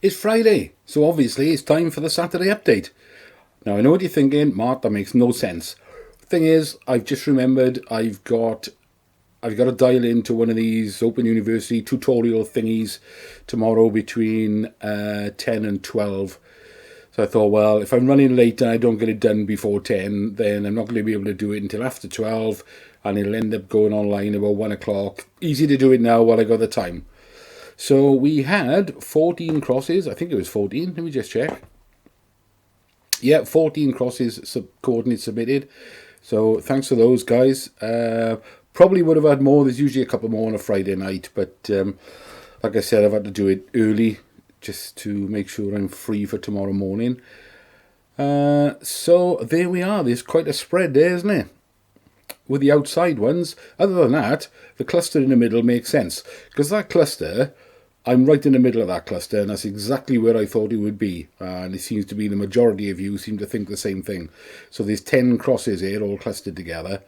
It's Friday, so obviously it's time for the Saturday update. Now I know what you're thinking, Mark, that makes no sense. Thing is, I've just remembered I've got to dial into one of these Open University tutorial thingies tomorrow between 10 and 12. So I thought, well, if I'm running late and I don't get it done before 10, then I'm not going to be able to do it until after 12, and it'll end up going online about 1 o'clock. Easy to do it now while I got the time. So we had 14 crosses. I think it was 14. Let me just check. Yeah, 14 crosses coordinates submitted. So thanks to those guys. Probably would have had more. There's usually a couple more on a Friday night. But like I said, I've had to do it early just to make sure I'm free for tomorrow morning. So there we are. There's quite a spread there, isn't it? With the outside ones. Other than that, the cluster in the middle makes sense. Because that cluster, I'm right in the middle of that cluster, and that's exactly where I thought it would be. And it seems to be the majority of you seem to think the same thing. So there's 10 crosses here, all clustered together.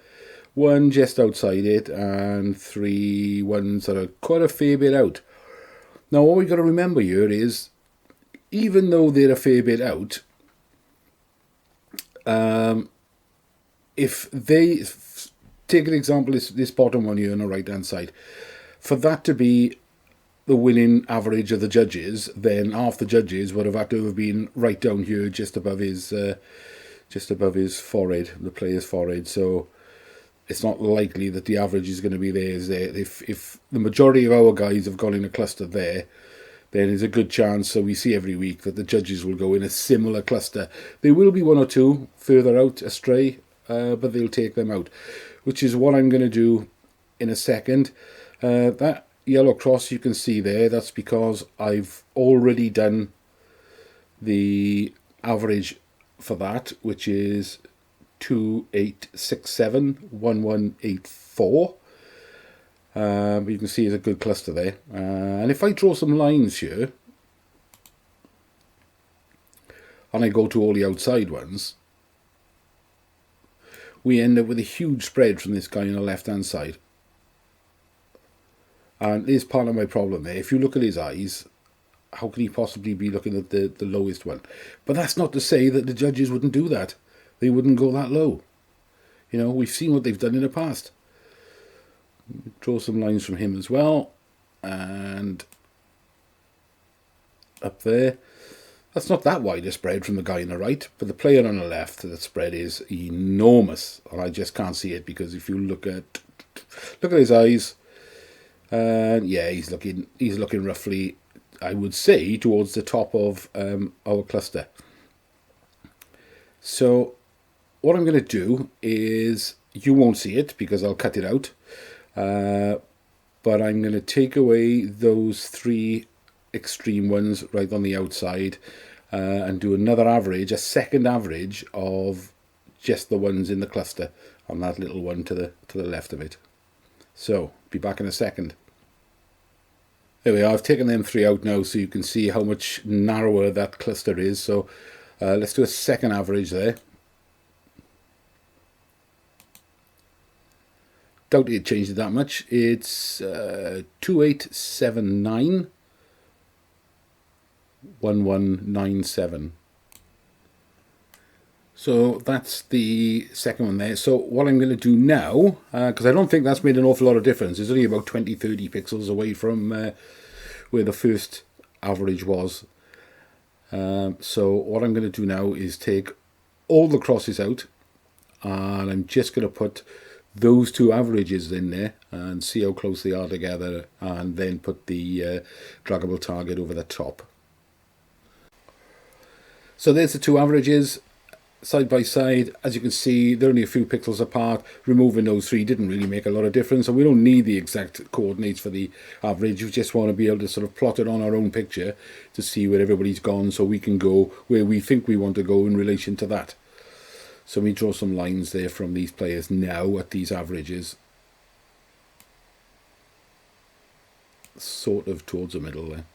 One just outside it, and 3 ones that are quite a fair bit out. Now, what we've got to remember here is, even though they're a fair bit out, if they take an example, this bottom one here on the right hand side, for that to be the winning average of the judges, then half the judges would have had to have been right down here, just above his forehead, the player's forehead. So it's not likely that the average is going to be there. If the majority of our guys have gone in a cluster there, then there's a good chance, so we see every week, that the judges will go in a similar cluster. There will be one or two further out astray, but they'll take them out, which is what I'm going to do in a second. That yellow cross you can see there, that's because I've already done the average for that, which is 28671184. But you can see it's a good cluster there. And if I draw some lines here, and I go to all the outside ones, we end up with a huge spread from this guy on the left hand side. And there's part of my problem there. If you look at his eyes, how can he possibly be looking at the lowest one? But that's not to say that the judges wouldn't do that. They wouldn't go that low. You know, we've seen what they've done in the past. Draw some lines from him as well. And up there. That's not that wide a spread from the guy on the right, but the player on the left, the spread is enormous. And I just can't see it, because if you look at his eyes, yeah, he's looking roughly, I would say, towards the top of our cluster. So what I'm going to do is, you won't see it because I'll cut it out, but I'm going to take away those 3 extreme ones right on the outside, and do another average, a second average of just the ones in the cluster on that little one to the left of it. So be back in a second. There we are. I've taken them 3 out now, so you can see how much narrower that cluster is. So let's do a second average there. Doubt it changed it that much. It's 2879 1197. So that's the second one there. So what I'm going to do now, because I don't think that's made an awful lot of difference, it's only about 20-30 pixels away from where the first average was. So what I'm going to do now is take all the crosses out, and I'm just going to put those 2 averages in there and see how close they are together, and then put the draggable target over the top. So there's the 2 averages side by side. As you can see, they're only a few pixels apart. Removing those 3 didn't really make a lot of difference, and we don't need the exact coordinates for the average. We just want to be able to sort of plot it on our own picture to see where everybody's gone, so we can go where we think we want to go in relation to that. So we draw some lines there from these players now at these averages, sort of towards the middle there.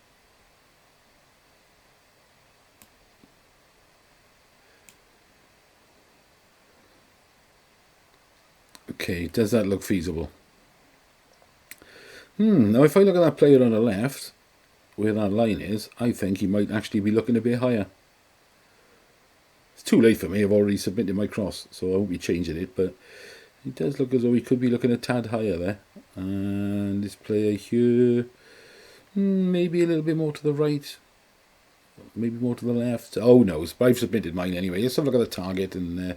Okay, does that look feasible? Now if I look at that player on the left, where that line is, I think he might actually be looking a bit higher. It's too late for me. I've already submitted my cross, so I won't be changing it. But it does look as though he could be looking a tad higher there. And this player here, maybe a little bit more to the right, maybe more to the left. Oh no, I've submitted mine anyway. Let's have a look at the target and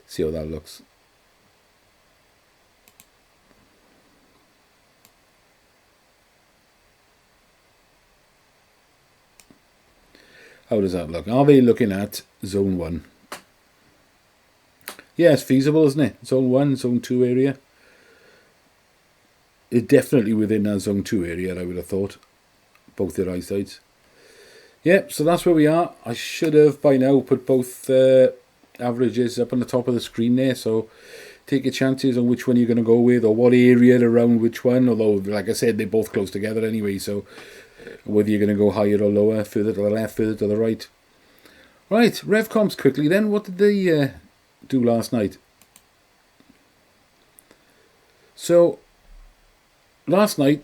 see how that looks. How does that look? Are they looking at zone 1? Yeah, it's feasible, isn't it? Zone 1, zone 2 area. It's definitely within that zone 2 area, I would have thought. Both their eyesights. Yep, so that's where we are. I should have by now put both averages up on the top of the screen there, so take your chances on which one you're going to go with or what area around which one, although like I said, they're both close together anyway, so whether you're going to go higher or lower, further to the left, further to the right. Right, Revcomps quickly then. What did they do last night? So, last night,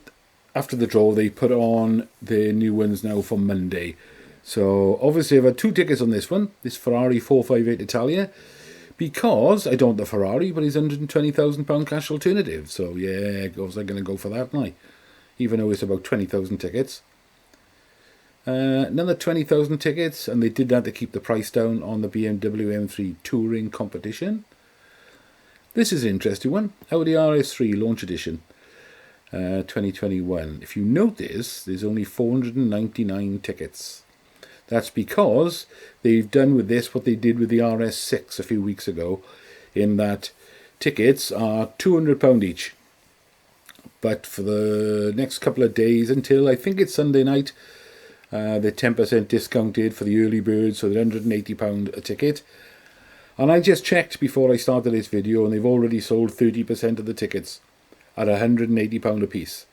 after the draw, they put on their new ones now for Monday. So, obviously I've had 2 tickets on this one, this Ferrari 458 Italia, because I don't want the Ferrari, but it's £120,000 cash alternative. So, yeah, I was going to go for that now, even though it's about 20,000 tickets. Another 20,000 tickets, and they did that to keep the price down on the BMW M3 Touring competition. This is an interesting one. Audi RS3 Launch Edition 2021. If you notice, there's only 499 tickets. That's because they've done with this what they did with the RS6 a few weeks ago, in that tickets are £200 each. But for the next couple of days until I think it's Sunday night, they're 10% discounted for the early birds, so they're £180 a ticket. And I just checked before I started this video, and they've already sold 30% of the tickets at £180 a piece.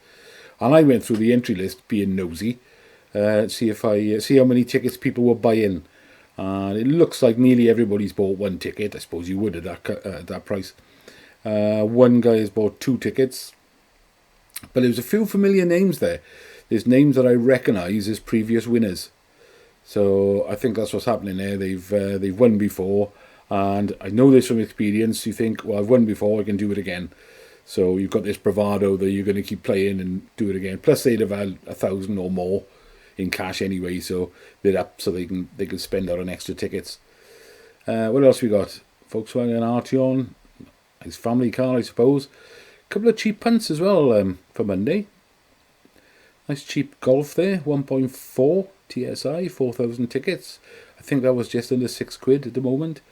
And I went through the entry list, being nosy, see how many tickets people were buying. And it looks like nearly everybody's bought 1 ticket. I suppose you would at that price. One guy has bought 2 tickets. But there's a few familiar names there. There's names that I recognise as previous winners. So I think that's what's happening there. They've won before, and I know this from experience. You think, well, I've won before, I can do it again. So you've got this bravado that you're going to keep playing and do it again. Plus they'd have had 1,000 or more in cash anyway, so they're up so they can spend out on extra tickets. What else we got? Volkswagen Arteon, his family car, I suppose. A couple of cheap punts as well for Monday. Nice cheap Golf there, 1.4 TSI, 4,000 tickets. I think that was just under £6 at the moment.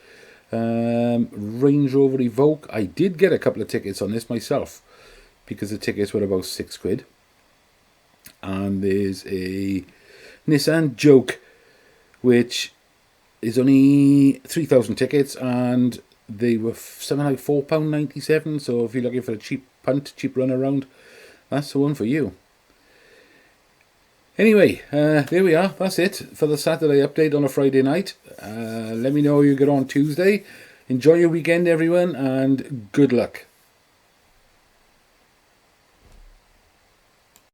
Range Rover Evoque. I did get a couple of tickets on this myself, because the tickets were about £6. And there's a Nissan Joke, which is only 3,000 tickets, and they were something like £4.97. So if you're looking for a cheap punt, cheap run around, that's the one for you. Anyway, there we are. That's it for the Saturday update on a Friday night. Let me know how you get on Tuesday. Enjoy your weekend, everyone, and good luck.